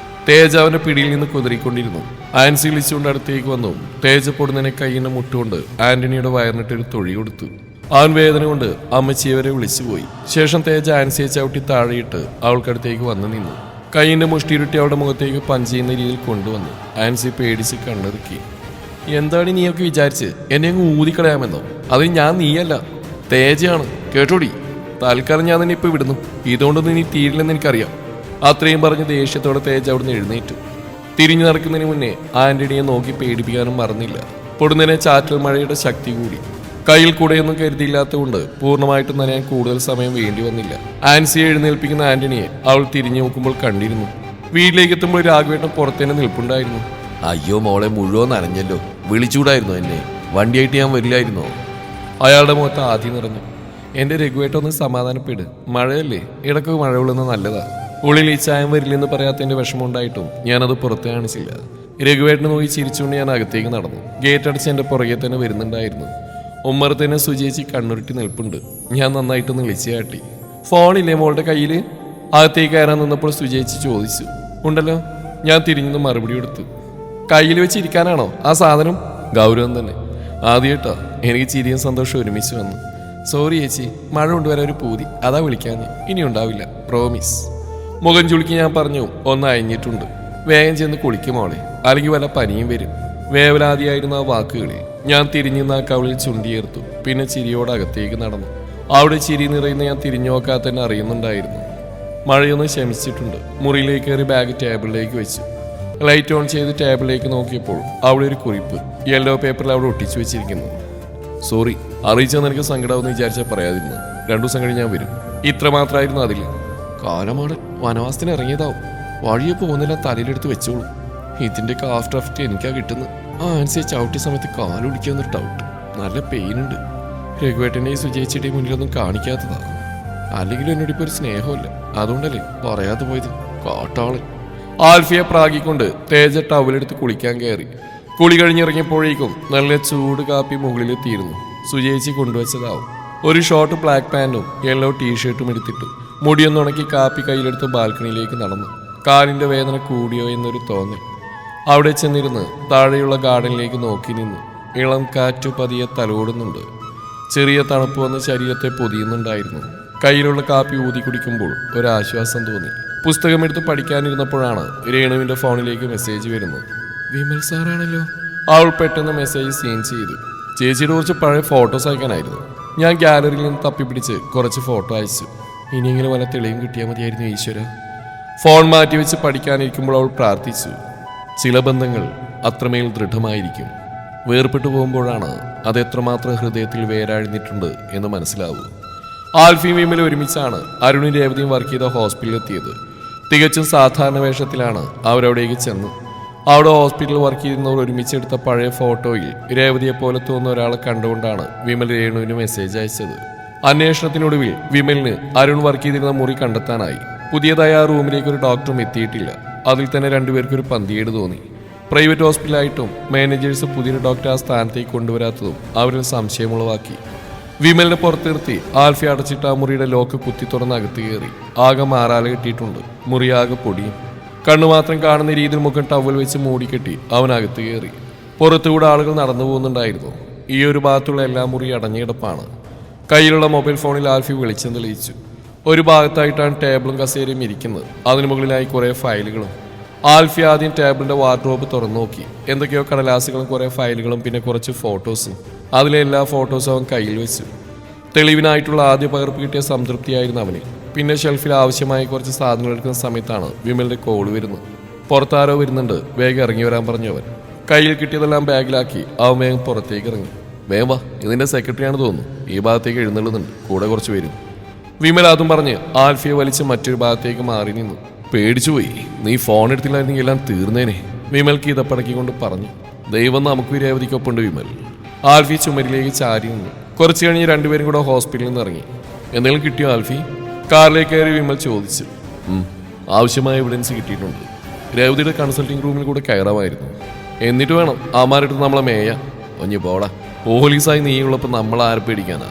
തേജ അവന്റെ പിടിയിൽ നിന്ന് കുതിറിക്കൊണ്ടിരുന്നു. ആൻസി വിളിച്ചുകൊണ്ട് അടുത്തേക്ക് വന്നു. തേജ പൊടുന്നതിനെ കൈയിന്റെ മുട്ടുകൊണ്ട് ആന്റണിയുടെ വയറിനിട്ടൊരു തൊഴി കൊടുത്തു. അവൻ വേദന കൊണ്ട് അമ്മച്ചിയവരെ വിളിച്ചുപോയി. ശേഷം തേജ ആൻസിയെ ചവിട്ടി താഴെയിട്ട് അവൾക്കടുത്തേക്ക് വന്നു നിന്നു. കൈയിന്റെ മുഷ്ടിയിരുട്ടി അവളുടെ മുഖത്തേക്ക് പഞ്ച് ചെയ്യുന്ന രീതിയിൽ കൊണ്ടുവന്നു. ആൻസി പേടിച്ച് കണ്ണിറുക്കി. എന്താണ് നീയൊക്കെ വിചാരിച്ച് എന്നെ അങ്ങ് ഊതിക്കളയാമെന്നോ? അതിന് ഞാൻ നീയല്ല, തേജയാണ്. കേട്ടോടി, തൽക്കാലം ഞാൻ നിന്നെ ഇപ്പൊ വിടുന്നു. ഇതുകൊണ്ടൊന്നും നീ തീരില്ലെന്ന് എനിക്കറിയാം. അത്രയും പറഞ്ഞ് ദേഷ്യത്തോടെ തേജ അവിടുന്ന് എഴുന്നേറ്റു. തിരിഞ്ഞു നടക്കുന്നതിന് മുന്നേ ആന്റണിയെ നോക്കി പേടിപ്പിക്കാനും മറന്നില്ല. പൊടുന്നതിനെ ചാറ്റൽ മഴയുടെ ശക്തി കൂടി. കയ്യിൽ കൂടെയൊന്നും കരുതിയില്ലാത്തതുകൊണ്ട് പൂർണ്ണമായിട്ടും നനയാൻ കൂടുതൽ സമയം വേണ്ടി വന്നില്ല. ആൻസിയെ എഴുന്നേൽപ്പിക്കുന്ന ആന്റണിയെ അവൾ തിരിഞ്ഞു നോക്കുമ്പോൾ കണ്ടിരുന്നു. വീട്ടിലേക്ക് എത്തുമ്പോൾ രാഘവേട്ടൻ പുറത്തേനെ നിൽപ്പുണ്ടായിരുന്നു. അയ്യോ മോളെ, മുഴുവൻ നനഞ്ഞല്ലോ. വിളിച്ചൂടായിരുന്നോ എന്നെ? വണ്ടിയായിട്ട് ഞാൻ വരില്ലായിരുന്നോ? അയാളുടെ മുഖത്ത് ആദ്യം നിറഞ്ഞു. എന്റെ രഘുവേട്ട ഒന്ന് സമാധാനപ്പെട്. മഴയല്ലേ, ഇടയ്ക്ക് മഴ കൊള്ളുന്നത് നല്ലതാ. ഉള്ളിൽ ഈ ചായം വരില്ലെന്ന് പറയാത്തതിന്റെ വിഷമമുണ്ടായിട്ടും ഞാനത് പുറത്ത് കാണിച്ചില്ല. രഘുവേട്ടനെ നോക്കി ചിരിച്ചുകൊണ്ട് ഞാൻ അകത്തേക്ക് നടന്നു. ഗേറ്റ് അടിച്ച് എന്റെ പുറകെ തന്നെ വരുന്നുണ്ടായിരുന്നു. ഉമ്മറത്തന്നെ സുചേച്ചി കണ്ണുരുട്ടി നിൽപ്പുണ്ട്. ഞാൻ നന്നായിട്ടൊന്ന് വിളിച്ചു കാട്ടി. ഫോണില്ലേ മോളുടെ കയ്യിൽ? അകത്തേക്ക് കയറാൻ നിന്നപ്പോൾ സുചേച്ചി ചോദിച്ചു. ഉണ്ടല്ലോ. ഞാൻ തിരിഞ്ഞു മറുപടി കൊടുത്തു. കയ്യിൽ വെച്ചിരിക്കാനാണോ ആ സാധനം? ഗൗരവം തന്നെ. ആദ്യമായിട്ടാ എനിക്ക് ചിരിയും സന്തോഷം ഒരുമിച്ച് വന്നു. സോറി ചേച്ചി, മഴ കൊണ്ടുവരാൻ ഒരു പൂതി, അതാ വിളിക്കാൻ. ഇനി ഉണ്ടാവില്ല, പ്രോമിസ്. മുഖം ചുളുക്കി ഞാൻ പറഞ്ഞു. ഒന്ന് അയഞ്ഞിട്ടുണ്ട്. വേഗം ചെന്ന് കുളിക്കും മോളെ, അല്ലെങ്കിൽ വല്ല പനിയും വരും. വേവലാതിയായിരുന്ന ആ വാക്കുകളിൽ ഞാൻ തിരിഞ്ഞു ആ കവിളിൽ ചുണ്ടിയേർത്തു. പിന്നെ ചിരിയോടെ അകത്തേക്ക് നടന്നു. അവിടെ ചിരി നിറയുന്ന ഞാൻ തിരിഞ്ഞു നോക്കാതെ തന്നെ അറിയുന്നുണ്ടായിരുന്നു. മഴയൊന്ന് ശമിച്ചിട്ടുണ്ട്. മുറിയിലേക്ക് കയറി ബാഗ് ടേബിളിലേക്ക് വെച്ചു. ലൈറ്റ് ഓൺ ചെയ്ത് ടേബിളിലേക്ക് നോക്കിയപ്പോൾ അവിടെ ഒരു കുറിപ്പ് യെല്ലോ പേപ്പറിൽ അവിടെ ഒട്ടിച്ചു വെച്ചിരിക്കുന്നു. സോറി, അറിയിച്ചാൽ നിനക്ക് സങ്കടമാവെന്ന് വിചാരിച്ചാൽ പറയാതിരുന്നു. 2 ദിവസം കഴിഞ്ഞ് ഞാൻ വരും. ഇത്ര മാത്രമായിരുന്നു അതിൽ. കാലമാണ്, വനവാസത്തിന് ഇറങ്ങിയതാവും. വഴിയെ പോകുന്നില്ല, തലയിലെടുത്ത് വെച്ചോളൂ. ഇതിൻ്റെയൊക്കെ ആഫ്റ്റർ എഫക്റ്റ് എനിക്കാ കിട്ടുന്നത്. ആ ആൻസിയെ ചവിട്ടിയ സമയത്ത് കാലൊടിക്കാന്നൊരു ഡൗട്ട്. നല്ല പെയിനുണ്ട്. രഘുവേട്ടൻ്റെയും സുചേച്ചിയുടെയും മുന്നിലൊന്നും കാണിക്കാത്തതാണ്. അല്ലെങ്കിലും എന്നോടിപ്പോൾ ഒരു സ്നേഹമില്ല. അതുകൊണ്ടല്ലേ പറയാതെ പോയത്. കാട്ടാളൻ. ആൽഫിയെ പ്രാഗിക്കൊണ്ട് തേജ ടവലെടുത്ത് കുളിക്കാൻ കയറി. കുളി കഴിഞ്ഞിറങ്ങിയപ്പോഴേക്കും നല്ല ചൂട് കാപ്പി മുകളിലെത്തിയിരുന്നു. സുചേച്ചി കൊണ്ടുവച്ചതാവും. ഒരു ഷോർട്ട് ബ്ലാക്ക് പാൻറ്റും യെല്ലോ ടീഷർട്ടും എടുത്തിട്ടു. മുടിയൊന്ന് ഉണക്കി കാപ്പി കയ്യിലെടുത്ത് ബാൽക്കണിയിലേക്ക് നടന്നു. കാലിൻ്റെ വേദന കൂടിയോ എന്നൊരു തോന്നൽ. അവിടെ ചെന്നിരുന്ന് താഴെയുള്ള ഗാർഡനിലേക്ക് നോക്കി നിന്നു. ഇളം കാറ്റു പതിയെ തലോടുന്നുണ്ട്. ചെറിയ തണുപ്പ് വന്ന് ശരീരത്തെ പൊതിയുന്നുണ്ടായിരുന്നു. കയ്യിലുള്ള കാപ്പി ഊതി കുടിക്കുമ്പോൾ ഒരാശ്വാസം തോന്നി. പുസ്തകമെടുത്ത് പഠിക്കാനിരുന്നപ്പോഴാണ് രേണുവിന്റെ ഫോണിലേക്ക് മെസ്സേജ് വരുന്നത്. വിമൽ സാറാണല്ലോ. അവൾ പെട്ടെന്ന് മെസ്സേജ് സീൻ ചെയ്തു. ചേച്ചിയുടെ കുറച്ച് പഴയ ഫോട്ടോസ് അയക്കാനായിരുന്നു. ഞാൻ ഗാലറിയിൽ നിന്ന് തപ്പിപ്പിടിച്ച് കുറച്ച് ഫോട്ടോ അയച്ചു. ഇനിയെങ്കിലും വല്ല തെളിയും കിട്ടിയാൽ മതിയായിരുന്നു ഈശ്വര. ഫോൺ മാറ്റിവെച്ച് പഠിക്കാനിരിക്കുമ്പോൾ അവൾ പ്രാർത്ഥിച്ചു. ചില ബന്ധങ്ങൾ അത്രമേൽ ദൃഢമായിരിക്കും. വേർപെട്ടു പോകുമ്പോഴാണ് അത് എത്രമാത്രം ഹൃദയത്തിൽ വേരാഴ്ന്നിട്ടുണ്ട് എന്ന് മനസ്സിലാവൂ. ആൽഫിയും വിമലും ഒരുമിച്ചാണ് അരുണും രേവതിയും വർക്ക് ചെയ്ത ഹോസ്പിറ്റലിലെത്തിയത്. തികച്ചും സാധാരണ വേഷത്തിലാണ് അവരവിടേക്ക് ചെന്ന്. അവിടെ ഹോസ്പിറ്റലിൽ വർക്ക് ചെയ്യുന്നവർ ഒരുമിച്ചെടുത്ത പഴയ ഫോട്ടോയിൽ രേവതിയെ പോലെ തോന്നുന്ന ഒരാളെ കണ്ടുകൊണ്ടാണ് വിമൽ രേണുവിന് മെസ്സേജ് അയച്ചത്. അന്വേഷണത്തിനൊടുവിൽ വിമലിന് അരുൺ വർക്ക് ചെയ്തിരുന്ന മുറി കണ്ടെത്താനായി. പുതിയതായ ആ റൂമിലേക്ക് ഒരു ഡോക്ടറും എത്തിയിട്ടില്ല. അതിൽ തന്നെ രണ്ടുപേർക്കൊരു പന്തിയേട് തോന്നി. പ്രൈവറ്റ് ഹോസ്പിറ്റലായിട്ടും മാനേജേഴ്സ് പുതിയൊരു ഡോക്ടറെ ആ സ്ഥാനത്തേക്ക് കൊണ്ടുവരാത്തതും അവരിൽ സംശയമുളവാക്കി. വിമലിനെ പുറത്തു നിർത്തി ആൽഫി അടച്ചിട്ട് ആ മുറിയുടെ ലോക്ക് കുത്തി തുറന്ന് അകത്ത് കയറി. ആകെ മാറാല കെട്ടിയിട്ടുണ്ട്. മുറിയാകെ പൊടിയും. കണ്ണു മാത്രം കാണുന്ന രീതിയിൽ മുഖം ടവൽ വെച്ച് മൂടിക്കെട്ടി അവനകത്ത് കയറി. പുറത്തുകൂടെ ആളുകൾ നടന്നു പോകുന്നുണ്ടായിരുന്നു. ഈ ഒരു ഭാഗത്തുള്ള എല്ലാ മുറി അടഞ്ഞിടപ്പാണ്. കയ്യിലുള്ള മൊബൈൽ ഫോണിൽ ആൽഫി വെളിച്ചം തെളിയിച്ചു. ഒരു ഭാഗത്തായിട്ടാണ് ടേബിളും കസേരയും ഇരിക്കുന്നത്. അതിനു മുകളിലായി കുറേ ഫയലുകളും. ആൽഫി ആദ്യം ടേബിളിന്റെ വാർഡ്രോബ് തുറന്നു നോക്കി. എന്തൊക്കെയോ കടലാസുകളും കുറേ ഫയലുകളും പിന്നെ കുറച്ച് ഫോട്ടോസും. അതിലെ എല്ലാ ഫോട്ടോസും അവൻ കയ്യിൽ വെച്ചു. തെളിവിനായിട്ടുള്ള ആദ്യ പകർപ്പ് കിട്ടിയ സംതൃപ്തിയായിരുന്നു അവന്. പിന്നെ ഷെൽഫിൽ ആവശ്യമായ കുറച്ച് സാധനങ്ങൾ എടുക്കുന്ന സമയത്താണ് വിമലിന്റെ കോൾ വരുന്നത്. പുറത്താരോ വരുന്നുണ്ട്, വേഗം ഇറങ്ങി വരാൻ പറഞ്ഞവൻ. കയ്യിൽ കിട്ടിയതെല്ലാം ബാഗിലാക്കി അവൻ വേഗം പുറത്തേക്ക് ഇറങ്ങി. വേഗം വാ, ഇതിന്റെ സെക്രട്ടറിയാണ് തോന്നുന്നു. ഈ ഭാഗത്തേക്ക് എഴുന്നള്ളുന്നുണ്ട്, കൂടെ കുറച്ച് പേരും. വിമൽ അതും പറഞ്ഞ് ആൽഫിയെ വലിച്ച് മറ്റൊരു ഭാഗത്തേക്ക് മാറി നിന്നു. പേടിച്ചുപോയി. നീ ഫോൺ എടുത്തില്ലായിരുന്നെങ്കിൽ എല്ലാം തീർന്നേനെ, വിമൽക്ക് ഇതപ്പടക്കിക്കൊണ്ട് പറഞ്ഞു. ദൈവം നമുക്ക് രേവതിക്കൊപ്പുണ്ട് വിമൽ. ആൽഫി ചുമരിലേക്ക് ചാരി നിന്നു. കുറച്ച് കഴിഞ്ഞ് രണ്ടുപേരും കൂടെ ഹോസ്പിറ്റലിൽ നിന്ന് ഇറങ്ങി. എന്തെങ്കിലും കിട്ടിയോ ആൽഫി? കാറിലേക്ക് കയറി വിമൽ ചോദിച്ചു. ആവശ്യമായ എവിഡൻസ് കിട്ടിയിട്ടുണ്ട്. രേവതിയുടെ കൺസൾട്ടിംഗ് റൂമിൽ കൂടെ കയറാമായിരുന്നു. എന്നിട്ട് വേണം അമാരെടുത്ത് നമ്മളെ മേയ. ഒഞ്ഞി പോടാ, പോലീസായി നീയുള്ളപ്പോൾ നമ്മൾ ആരെ പേടിക്കാനാ?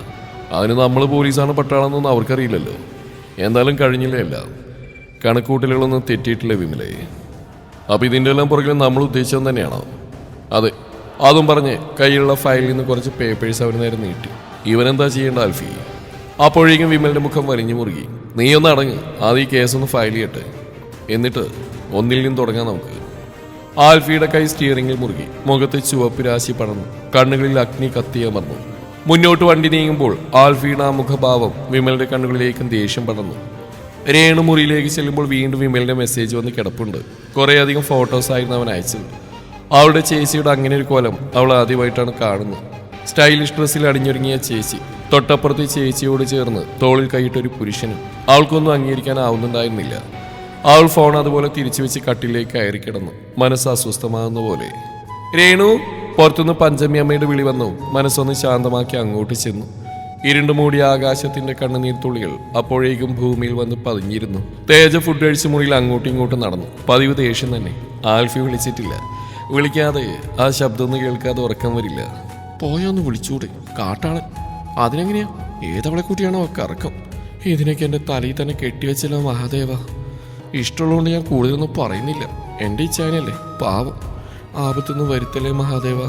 അതിന് നമ്മൾ പോലീസാണ് പട്ടാളെന്നൊന്നും അവർക്കറിയില്ലല്ലോ. എന്തായാലും കഴിഞ്ഞില്ലേ എല്ലാം. കണക്കൂട്ടലുകളൊന്നും തെറ്റിയിട്ടില്ല വിമലേ. അപ്പം ഇതിൻ്റെ എല്ലാം പുറകിൽ നമ്മൾ ഉദ്ദേശിച്ചത് തന്നെയാണോ? അതെ. അതും പറഞ്ഞ് കയ്യിലുള്ള ഫയലിൽ നിന്ന് കുറച്ച് പേപ്പേഴ്സ് അവർ നേരെ നീട്ടി. ഇവനെന്താ ചെയ്യേണ്ട ആൽഫി? അപ്പോഴേക്കും വിമലിന്റെ മുഖം വലിഞ്ഞു മുറുകി. നീ ഒന്ന് അടങ്ങ്, ആദ്യം ഈ കേസൊന്ന് ഫയൽ ചെയ്യട്ടെ, എന്നിട്ട് ഒന്നിൽ നിന്ന് തുടങ്ങാം നമുക്ക്. ആൽഫിയുടെ കൈ സ്റ്റിയറിംഗിൽ മുറുകി. മുഖത്ത് ചുവപ്പ് രാശി പടർന്നു. കണ്ണുകളിൽ അഗ്നി കത്തിയമർന്നു. മുന്നോട്ട് വണ്ടി നീങ്ങുമ്പോൾ ആൽഫിയുടെ ആ മുഖഭാവം വിമലിന്റെ കണ്ണുകളിലേക്കും ദേഷ്യം പടർന്നു. രേണു മുറിയിലേക്ക് ചെല്ലുമ്പോൾ വീണ്ടും വിമലിന്റെ മെസ്സേജ് വന്ന് കിടപ്പുണ്ട്. കുറേയധികം ഫോട്ടോസ് ആയിരുന്നു അവൻ അയച്ചത്. അവളുടെ ചേച്ചിയുടെ അങ്ങനെ ഒരു കോലം അവൾ ആദ്യമായിട്ടാണ് കാണുന്നത്. സ്റ്റൈലിഷ് ഡ്രസ്സിൽ അണിഞ്ഞൊരുങ്ങിയ ചേച്ചി, തൊട്ടപ്പുറത്ത് ചേച്ചിയോട് ചേർന്ന് തോളിൽ കൈയിട്ടൊരു പുരുഷനും. അവൾക്കൊന്നും അംഗീകരിക്കാനാവുന്നുണ്ടായിരുന്നില്ല. അവൾ ഫോൺ അതുപോലെ തിരിച്ചു വെച്ച് കട്ടിലേക്ക് കയറി കിടന്നു. മനസ്സ് അസ്വസ്ഥമാകുന്ന പോലെ. രേണു, പുറത്തുനിന്ന് പഞ്ചമി അമ്മയുടെ വിളി വന്നു. മനസ്സൊന്ന് ശാന്തമാക്കി അങ്ങോട്ട് ചെന്നു. ഇരുണ്ടു മൂടിയ ആകാശത്തിന്റെ കണ്ണുനീർത്തുള്ളികൾ അപ്പോഴേക്കും ഭൂമിയിൽ വന്ന് പതിഞ്ഞിരുന്നു. തേജ ഫുഡ് കഴിച്ച് മുറിയിൽ അങ്ങോട്ടും ഇങ്ങോട്ടും നടന്നു. പതിവ് ദേഷ്യം തന്നെ. ആൽഫി വിളിച്ചിട്ടില്ല. വിളിക്കാതെ ആ ശബ്ദമൊന്നും കേൾക്കാതെ ഉറക്കം വരില്ല. പോയൊന്ന് വിളിച്ചൂടെ? കാട്ടാണ്. അതിനെങ്ങനെയാ? ഏതവളെ കൂട്ടിയാണോ കറക്കം? ഇതിനൊക്കെ എൻ്റെ തലയിൽ തന്നെ കെട്ടിവെച്ചല്ലോ മഹാദേവ. ഇഷ്ടമുള്ളതുകൊണ്ട് ഞാൻ കൂടുതലൊന്നും പറയുന്നില്ല. എൻ്റെ ഇച്ഛാനല്ലേ, പാവം. ആപത്തൊന്നും വരുത്തല്ലേ മഹാദേവ.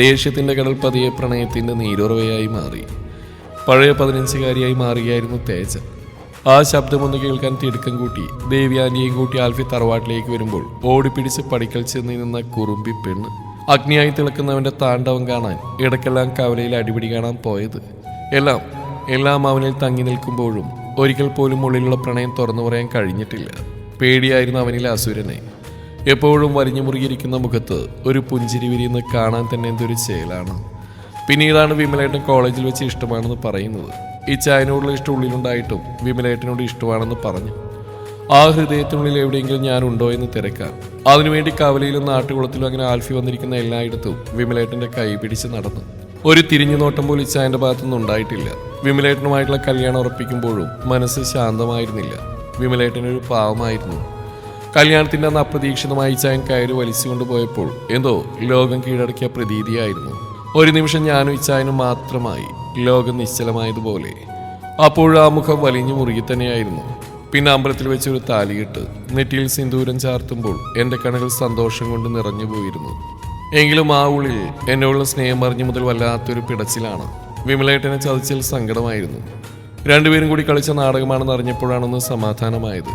ദേഷ്യത്തിന്റെ കടൽ പതിയെ പ്രണയത്തിന്റെ നീരുറവയായി മാറി. പഴയ 15-കാരിയായി മാറുകയായിരുന്നു തേജ. ആ ശബ്ദമൊന്ന് കേൾക്കാൻ തിടുക്കം കൂട്ടി ദേവ്യാനിയെയും കൂട്ടി ആൽഫി തറവാട്ടിലേക്ക് വരുമ്പോൾ ഓടിപ്പിടിച്ച് പടിക്കൽ ചെന്ന് നിന്ന കുറുമ്പി പെണ്ണ്. അഗ്നിയായി തിളക്കുന്നവന്റെ താണ്ഡവം കാണാൻ ഇടയ്ക്കെല്ലാം കവലയിൽ അടിപിടി കാണാൻ പോയത്. എല്ലാം അവനിൽ തങ്ങി നിൽക്കുമ്പോഴും ഒരിക്കൽ പോലും ഉള്ളിലുള്ള പ്രണയം തുറന്നു പറയാൻ കഴിഞ്ഞിട്ടില്ല. പേടിയായിരുന്നു അവനിലെ അസുരനെ. എപ്പോഴും വലിഞ്ഞു മുറുകിയിരിക്കുന്ന മുഖത്ത് ഒരു പുഞ്ചിരി വിരിയുന്ന കാണാൻ തന്നെ എന്തൊരു ചേലാണ്. പിന്നീടാണ് വിമലേട്ടൻ കോളേജിൽ വെച്ച് ഇഷ്ടമാണെന്ന് പറയുന്നത്. ഈ ചായനോടുള്ള ഇഷ്ടം ഉള്ളിലുണ്ടായിട്ടും വിമലേട്ടനോട് ഇഷ്ടമാണെന്ന് പറഞ്ഞു. ആ ഹൃദയത്തിനുള്ളിൽ എവിടെയെങ്കിലും ഞാനുണ്ടോ എന്ന് തിരക്കാൻ. അതിനുവേണ്ടി കവലയിലും നാട്ടുകുളത്തിലും അങ്ങനെ ആൽഫി വന്നിരിക്കുന്ന എല്ലായിടത്തും വിമലേട്ടന്റെ കൈ പിടിച്ച് നടന്നു. ഒരു തിരിഞ്ഞു നോട്ടം പോലും ഇച്ചായന്റെ ഭാഗത്തൊന്നും ഉണ്ടായിട്ടില്ല. വിമലേട്ടനുമായിട്ടുള്ള കല്യാണം ഉറപ്പിക്കുമ്പോഴും മനസ്സ് ശാന്തമായിരുന്നില്ല. വിമലേട്ടനൊരു പാവമായിരുന്നു. കല്യാണത്തിന്റെ അന്ന് അപ്രതീക്ഷിതമായി ഇച്ചായൻ കയറി വലിച്ചുകൊണ്ട് പോയപ്പോൾ എന്തോ ലോകം കീഴടക്കിയ പ്രതീതിയായിരുന്നു. ഒരു നിമിഷം ഞാനും ഇച്ചായനും മാത്രമായി. ലോകം നിശ്ചലമായതുപോലെ. അപ്പോഴും ആ മുഖം വലിഞ്ഞു മുറുകി തന്നെയായിരുന്നു. പിന്നെ അമ്പലത്തിൽ വെച്ചൊരു താലിയിട്ട് നെറ്റിയിൽ സിന്ദൂരം ചാർത്തുമ്പോൾ എൻ്റെ കണ്ണുകൾ സന്തോഷം കൊണ്ട് നിറഞ്ഞു പോയിരുന്നു. എങ്കിലും ആ ഉള്ളിൽ എന്നോടുള്ള സ്നേഹം അറിഞ്ഞു മുതൽ വല്ലാത്തൊരു പിടച്ചിലാണ്. വിമലേട്ടനെ ചതിച്ചതിൽ സങ്കടമായിരുന്നു. രണ്ടുപേരും കൂടി കളിച്ച നാടകമാണെന്ന് അറിഞ്ഞപ്പോഴാണൊന്ന് സമാധാനമായത്.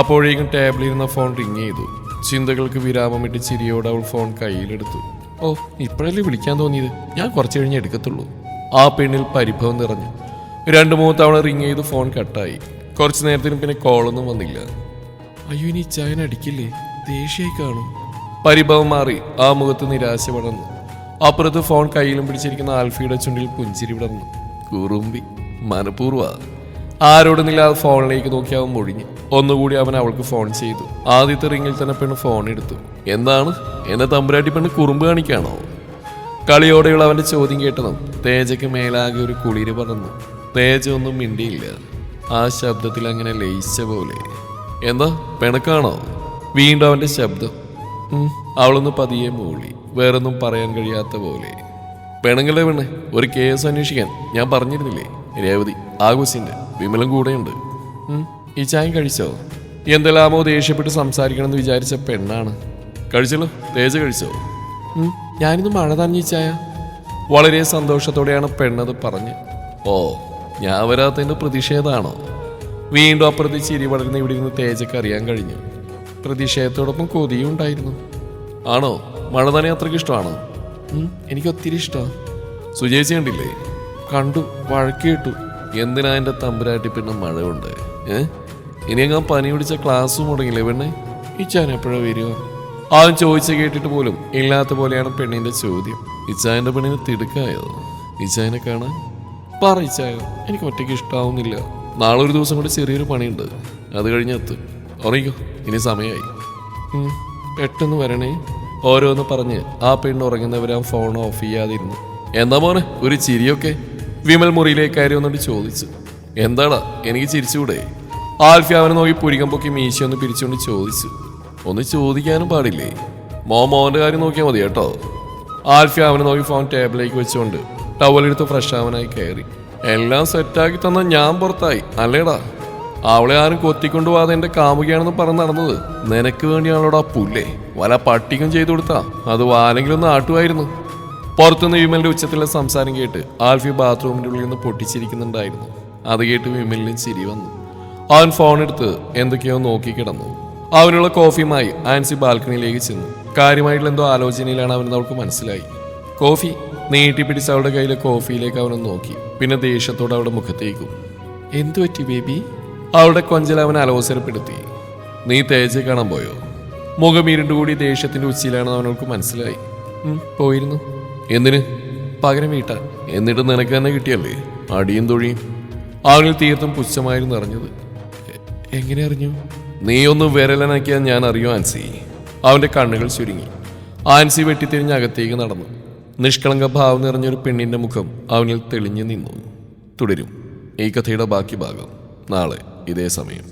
അപ്പോഴേക്കും ടേബിളിരുന്ന ഫോൺ റിങ് ചെയ്തു. ചിന്തകൾക്ക് വിരാമമിട്ട് ചിരിയോടെ അവൾ ഫോൺ കയ്യിലെടുത്തു. ഓ, ഇപ്പോഴല്ലേ വിളിക്കാൻ തോന്നിയത്, ഞാൻ കുറച്ച് കഴിഞ്ഞ് എടുക്കത്തുള്ളൂ. ആ പെണ്ണിൽ പരിഭവം നിറഞ്ഞു. 2-3 തവണ റിങ് ചെയ്ത് ഫോൺ കട്ടായി. കുറച്ചു നേരത്തിനും പിന്നെ കോളൊന്നും വന്നില്ല. അയ്യോ, ഇനി ചായന അടിക്കില്ലേ, ദേഷ്യായി കാണും. പരിഭവം മാറി ആ മുഖത്ത് നിരാശ പടർന്നു. അപ്പുറത്ത് ഫോൺ കയ്യിലും പിടിച്ചിരിക്കുന്ന ആൽഫിയുടെ ചുണ്ടിൽ പുഞ്ചിരി വിടർന്നു. കുറുമ്പി, മനഃപൂർവ്വ. ആരോടൊന്നില്ലാതെ ഫോണിലേക്ക് നോക്കി അവൻ മൊഴിഞ്ഞു. ഒന്നുകൂടി അവൻ അവൾക്ക് ഫോൺ ചെയ്തു. ആദ്യത്തെ റിങ്ങിൽ തന്നെ പെണ്ണ് ഫോൺ എടുത്തു. എന്താണ്, എന്നെ തമ്പുരാട്ടി പെണ്ണ് കുറുമ്പ് കാണിക്കാണോ? കളിയോടെയുള്ള അവന്റെ ചോദ്യം കേട്ടതും തേജയ്ക്ക് മേലാകെ ഒരു കുളിര് പറന്നു. തേജ ഒന്നും മിണ്ടിയില്ല. ആ ശബ്ദത്തിൽ അങ്ങനെ ലയിച്ച പോലെ. എന്താ, പെണക്കാണോ? വീണ്ടും അവന്റെ ശബ്ദം. അവളൊന്ന് പതിയെ മൂളി, വേറൊന്നും പറയാൻ കഴിയാത്ത പോലെ. പെണങ്ങളുടെ പെണ്ണ്, ഒരു കേസ് അന്വേഷിക്കാൻ ഞാൻ പറഞ്ഞിരുന്നില്ലേ? രേവതി, ആഘോഷിന്റെ വിമലം കൂടെയുണ്ട്. ഈ ചായ കഴിച്ചോ? എന്തെല്ലാമോ ദേഷ്യപ്പെട്ട് സംസാരിക്കണമെന്ന് വിചാരിച്ച പെണ്ണാണ്. കഴിച്ചല്ലോ, തേജ കഴിച്ചോ? ഞാനിന്ന് മഴ തഞ്ഞി ചായ. വളരെ സന്തോഷത്തോടെയാണ് പെണ്ണത് പറഞ്ഞ്. ഓ, ഞാൻ വരാത്തതിന്റെ പ്രതിഷേധമാണോ? വീണ്ടും അപ്പുറത്ത് ചിരി വളർന്ന് ഇവിടെ ഇരുന്ന് തേജക്ക് അറിയാൻ കഴിഞ്ഞു. പ്രതിഷേധത്തോടൊപ്പം കൊതിയും ഉണ്ടായിരുന്നു. ആണോ? മഴ തന്നെ അത്രയ്ക്ക് ഇഷ്ടമാണോ? എനിക്ക് ഒത്തിരി ഇഷ്ടമാണ്. സുജേച്ചി കണ്ടില്ലേ? കണ്ടു, വഴക്ക് കേട്ടു. എന്തിനാ എൻ്റെ തമ്പുരാട്ടി പിന്നെ മഴ ഉണ്ട്? ഇനി അങ്ങ് പനി പിടിച്ച ക്ലാസ് മുടങ്ങില്ലേ പെണ്ണെ? ഇച്ചാൻ എപ്പോഴാണ് വരിക? അവൻ ചോദിച്ച് കേട്ടിട്ട് പോലും ഇല്ലാത്ത പോലെയാണ് പെണ്ണിന്റെ ചോദ്യം. ഇച്ചായന്റെ പെണ്ണിന് തിടുക്കായോ ഇച്ചായനെ കാണാൻ? പറയിച്ചായോ, എനിക്ക് ഒറ്റയ്ക്ക് ഇഷ്ടാവുന്നില്ല. നാളെ ഒരു ദിവസം കൂടി ചെറിയൊരു പണിയുണ്ട്, അത് കഴിഞ്ഞ് എത്തും. ഉറങ്ങിക്കോ, ഇനി സമയമായി. പെട്ടെന്ന് വരണേ. ഓരോന്ന് പറഞ്ഞ് ആ പെണ്ണ് ഉറങ്ങുന്നവരാ ഫോൺ ഓഫ് ചെയ്യാതിരുന്നു. എന്താ മോനെ ഒരു ചിരിയൊക്കെ? വിമൽ മുറിയിലേക്ക് കയറി വന്നിട്ട് ചോദിച്ചു. എന്താടാ, എനിക്ക് ചിരിച്ചുകൂടെ? ആൽഫി അവനെ നോക്കി പുരികം പൊക്കി മീശയൊന്ന് പിരിച്ചുകൊണ്ട് ചോദിച്ചു. ഒന്ന് ചോദിക്കാനും പാടില്ലേ? മോന്റെ കാര്യം നോക്കിയാൽ മതി കേട്ടോ. ആൽഫി അവനെ നോക്കി ഫോൺ ടേബിളിലേക്ക് വെച്ചുകൊണ്ട് ടവലെടുത്ത് ഫ്രഷ് ആവാനായി കയറി. എല്ലാം സെറ്റാക്കി തന്ന ഞാൻ പുറത്തായി അല്ലേടാ? അവളെ ആരും കൊത്തിക്കൊണ്ടുപോകാതെ എന്റെ കാമുകയാണെന്ന് പറഞ്ഞ് നടന്നത് നിനക്ക് വേണ്ടിയാണോടാ പുല്ലേ? വല പട്ടിക്കും ചെയ്തു കൊടുത്താ അത് വാലെങ്കിലും ഒന്ന് ആട്ടുമായിരുന്നു. പുറത്തുനിന്ന് വിമലിന്റെ ഉച്ചത്തിലുള്ള സംസാരം കേട്ട് ആൽഫി ബാത്റൂമിന്റെ ഉള്ളിൽ നിന്ന് പൊട്ടിച്ചിരിക്കുന്നുണ്ടായിരുന്നു. അത് കേട്ട് വിമലിനും ചിരി വന്നു. അവൻ ഫോൺ എടുത്ത് എന്തൊക്കെയോ നോക്കിക്കിടന്നു. അവനുള്ള കോഫിയുമായി ആൻസി ബാൽക്കണിയിലേക്ക് ചെന്നു. കാര്യമായിട്ടുള്ള എന്തോ ആലോചനയിലാണ് അവനെന്ന് അവൾക്ക് മനസ്സിലായി. കോഫി നീട്ടിപ്പിടിച്ച് അവളുടെ കയ്യിലെ കോഫിയിലേക്ക് അവനൊന്ന് നോക്കി. പിന്നെ ദേഷ്യത്തോടെ അവളുടെ മുഖത്തേക്കും. എന്തു പറ്റി ബേബി? അവളുടെ കൊഞ്ചൽ അവനെ അലോസരപ്പെടുത്തി. നീ തേജയെ കാണാൻ പോയോ? മുഖം ഇരുണ്ടുകൂടി ദേഷ്യത്തിന്റെ ഉച്ചയിലാണെന്ന് അവനവൾക്ക് മനസ്സിലായി. പോയിരുന്നു. എന്തിന്? പകരം വീട്ടാൻ. എന്നിട്ട് നിനക്ക് തന്നെ കിട്ടിയല്ലേ അടിയും തൊഴിയും. അവനിൽ തീർത്തും പുച്ഛമായിരുന്നു അറിഞ്ഞത്. എങ്ങനെ അറിഞ്ഞു? നീ ഒന്ന് വിരലനക്കിയാൽ ഞാൻ അറിയോ ആൻസി? അവന്റെ കണ്ണുകൾ ചുരുങ്ങി. ആൻസി വെട്ടിത്തിരിഞ്ഞ് അകത്തേക്ക് നടന്നു. നിഷ്കളങ്ക ഭാവം നിറഞ്ഞൊരു പെണ്ണിന്റെ മുഖം അവനിൽ തെളിഞ്ഞു നിന്നു. തുടരും ഈ കഥയുടെ ബാക്കി ഭാഗം നാളെ ഇതേ സമയം.